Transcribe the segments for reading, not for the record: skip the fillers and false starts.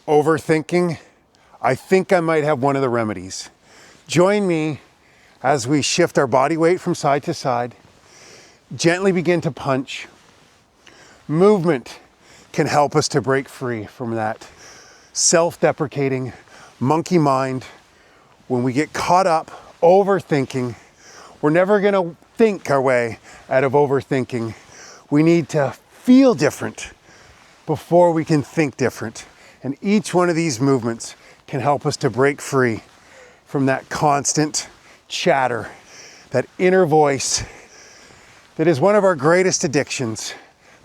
Overthinking? I think I might have one of the remedies. Join me as we shift our body weight from side to side, gently begin to punch. Movement can help us to break free from that self-deprecating monkey mind. When we get caught up overthinking, we're never gonna think our way out of overthinking. We need to feel different before we can think different. And each one of these movements can help us to break free from that constant chatter, that inner voice that is one of our greatest addictions,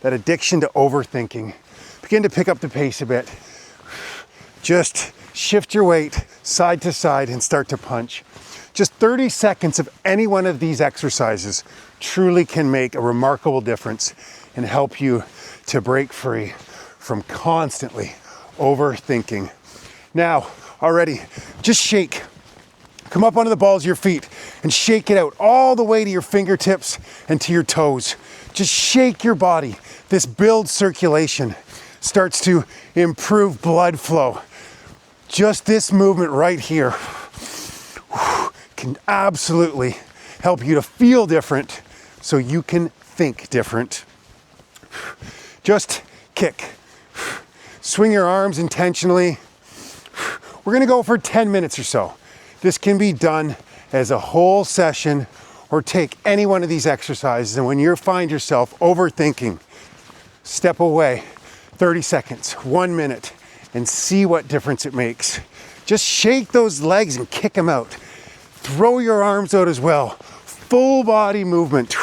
that addiction to overthinking. Begin to pick up the pace a bit. Just shift your weight side to side and start to punch. Just 30 seconds of any one of these exercises truly can make a remarkable difference and help you to break free from constantly overthinking. Now, already, just shake. Come up onto the balls of your feet and shake it out all the way to your fingertips and to your toes. Just shake your body. This builds circulation, starts to improve blood flow. Just this movement right here can absolutely help you to feel different so you can think different. Just kick. Swing your arms intentionally. We're gonna go for 10 minutes or so. This can be done as a whole session or take any one of these exercises. And when you find yourself overthinking, step away 30 seconds, 1 minute, and see what difference it makes. Just shake those legs and kick them out. Throw your arms out as well. Full body movement.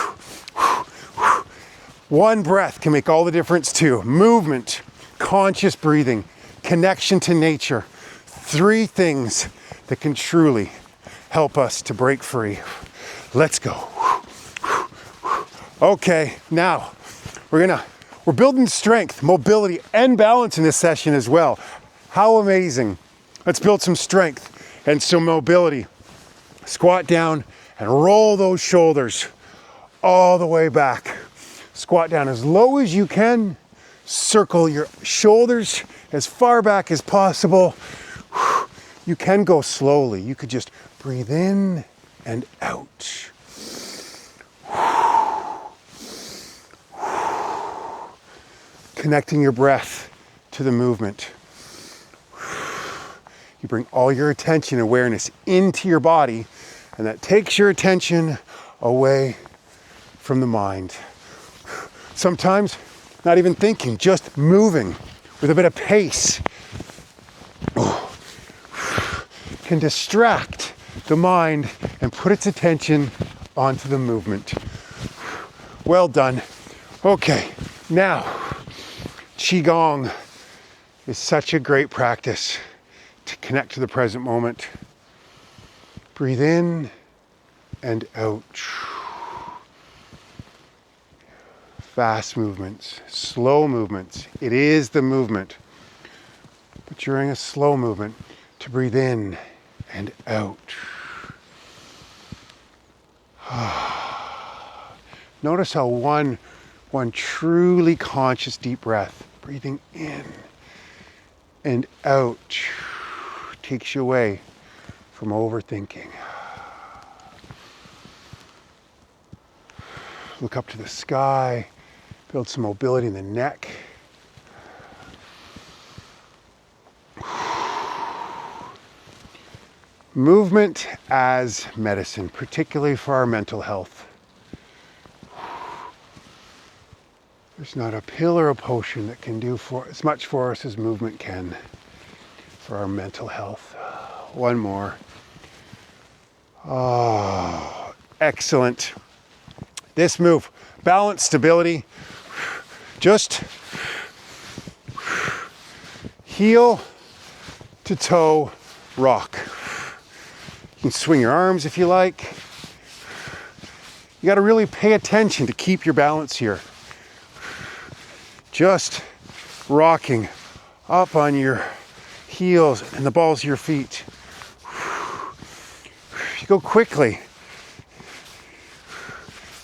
One breath can make all the difference too. Movement, conscious breathing, connection to nature. 3 things that can truly help us to break free. Let's go. Okay, now we're building strength, mobility, and balance in this session as well. How amazing. Let's build some strength and some mobility. Squat down and roll those shoulders all the way back. Squat down as low as you can. Circle your shoulders as far back as possible. You can go slowly. You could just breathe in and out. Connecting your breath to the movement. You bring all your attention and awareness into your body, and that takes your attention away from the mind. Sometimes not even thinking, just moving with a bit of pace can distract the mind and put its attention onto the movement. Well done. Okay, now Qigong is such a great practice to connect to the present moment. Breathe in and out. Fast movements, slow movements. It is the movement. But during a slow movement, to breathe in and out. Notice how one truly conscious deep breath, breathing in and out, takes you away from overthinking. Look up to the sky, build some mobility in the neck. Movement as medicine, particularly for our mental health. There's not a pill or a potion that can do as much for us as movement can for our mental health. One more. Oh, excellent. This move, balance, stability, just heel to toe rock. You can swing your arms if you like. You got to really pay attention to keep your balance here. Just rocking up on your heels and the balls of your feet. You go quickly.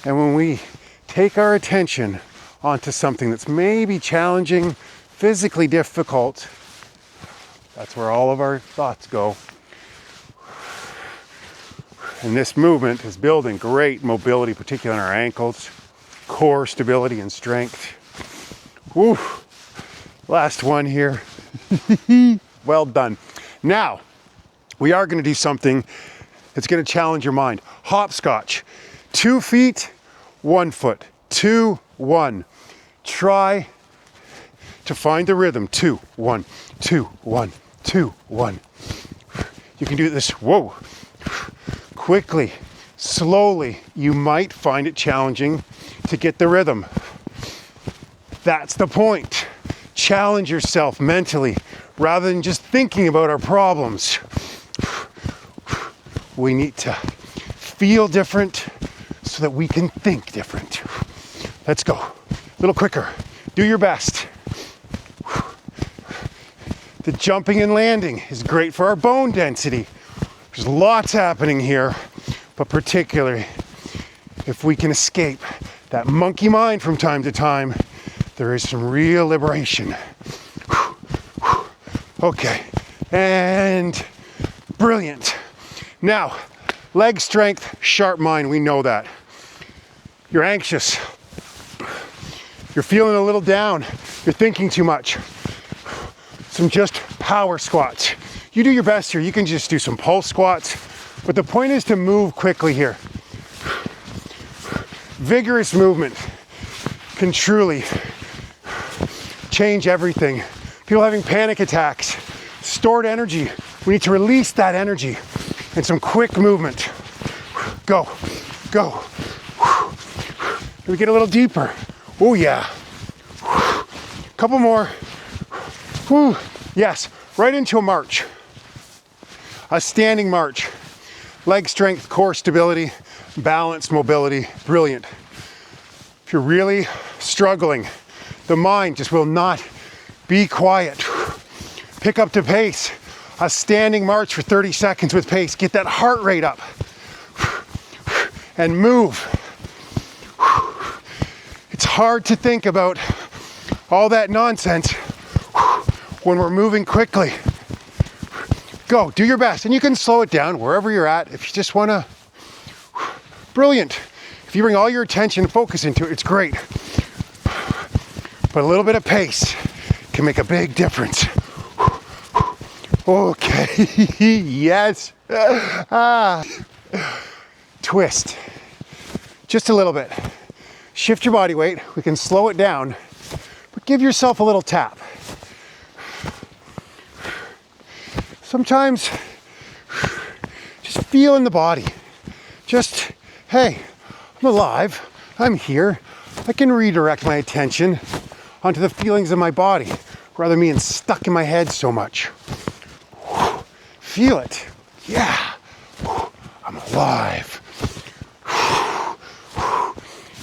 And when we take our attention onto something that's maybe challenging, physically difficult, That's where all of our thoughts go. And this movement is building great mobility, particularly in our ankles, core stability and strength. Woo! Last one here. Well done. Now, we are going to do something that's going to challenge your mind. Hopscotch. 2 feet, 1 foot. 2, 1. Try to find the rhythm. 2, 1, 2, 1, 2, 1. You can do this. Whoa. Quickly, slowly. You might find it challenging to get the rhythm. That's the point. Challenge yourself mentally rather than just thinking about our problems. We need to feel different so that we can think different. Let's go. A little quicker. Do your best. The jumping and landing is great for our bone density. There's lots happening here, but particularly if we can escape that monkey mind from time to time, there is some real liberation. Okay, and brilliant. Now, leg strength, sharp mind, we know that. You're anxious. You're feeling a little down. You're thinking too much. Some just power squats. You do your best here. You can just do some pulse squats, but the point is to move quickly here. Vigorous movement can truly change everything. People having panic attacks, stored energy. We need to release that energy and some quick movement. Go, go. We get a little deeper. Oh yeah. Couple more. Whew. Yes, right into a march. A standing march. Leg strength, core stability, balanced mobility, brilliant. If you're really struggling, the mind just will not be quiet. Pick up the pace. A standing march for 30 seconds with pace. Get that heart rate up. And move. It's hard to think about all that nonsense when we're moving quickly. Go, do your best. And you can slow it down wherever you're at if you just want to. Brilliant. If you bring all your attention and focus into it, it's great. But a little bit of pace can make a big difference. Okay, yes. Twist. Just a little bit. Shift your body weight. We can slow it down, but give yourself a little tap. Sometimes just feel in the body. Just, hey, I'm alive. I'm here. I can redirect my attention onto the feelings of my body rather than being stuck in my head so much. Feel it. Yeah. I'm alive.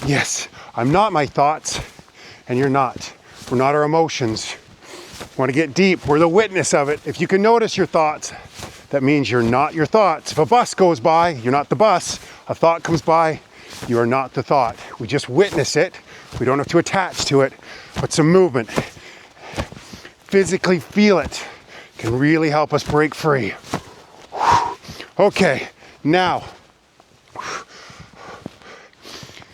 Yes, I'm not my thoughts, and you're not. We're not our emotions. Want to get deep. We're the witness of it. If you can notice your thoughts, that means you're not your thoughts. If a bus goes by, you're not the bus. A thought comes by, you are not the thought. We just witness it. We don't have to attach to it, but some movement. Physically feel it. Can really help us break free. Okay, now,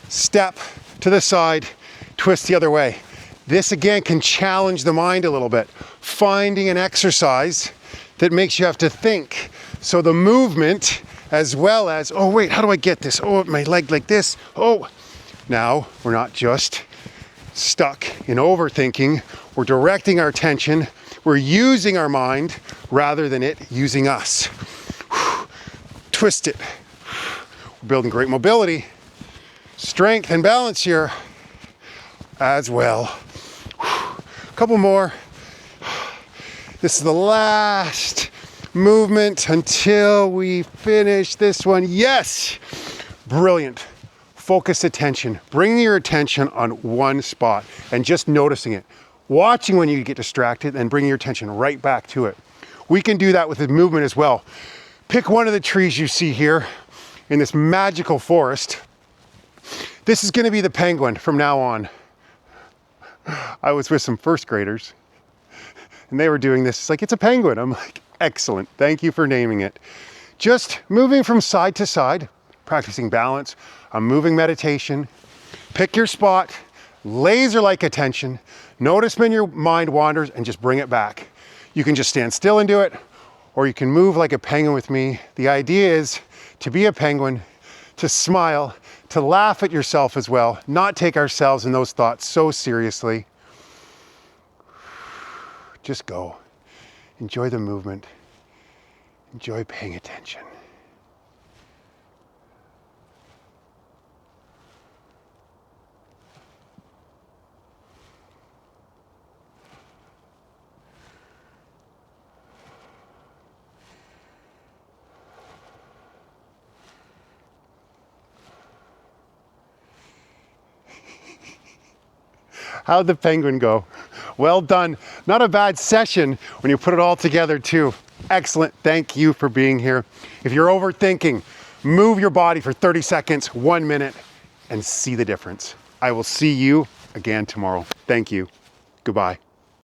step to the side, twist the other way. This again can challenge the mind a little bit. Finding an exercise that makes you have to think. So the movement as well as, oh wait, how do I get this? Oh, my leg like this. Oh, now we're not just stuck in overthinking. We're directing our attention. We're using our mind rather than it using us. Twist it. We're building great mobility, strength and balance here as well. Couple more. This is the last movement until we finish this one. Yes! Brilliant. Focused attention. Bringing your attention on one spot and just noticing it. Watching when you get distracted and bringing your attention right back to it. We can do that with the movement as well. Pick one of the trees you see here in this magical forest. This is going to be the penguin from now on. I was with some first graders. and they were doing this. It's like, it's a penguin. I'm like, excellent. Thank you for naming it. Just moving from side to side, practicing balance, a moving meditation. Pick your spot, laser-like attention. Notice when your mind wanders and just bring it back. You can just stand still and do it, or you can move like a penguin with me. The idea is to be a penguin, to smile, to laugh at yourself as well, not take ourselves and those thoughts so seriously. Just go. Enjoy the movement. Enjoy paying attention. How'd the penguin go? Well done. Not a bad session when you put it all together too. Excellent. Thank you for being here. If you're overthinking, move your body for 30 seconds, 1 minute, and see the difference. I will see you again tomorrow. Thank you. Goodbye.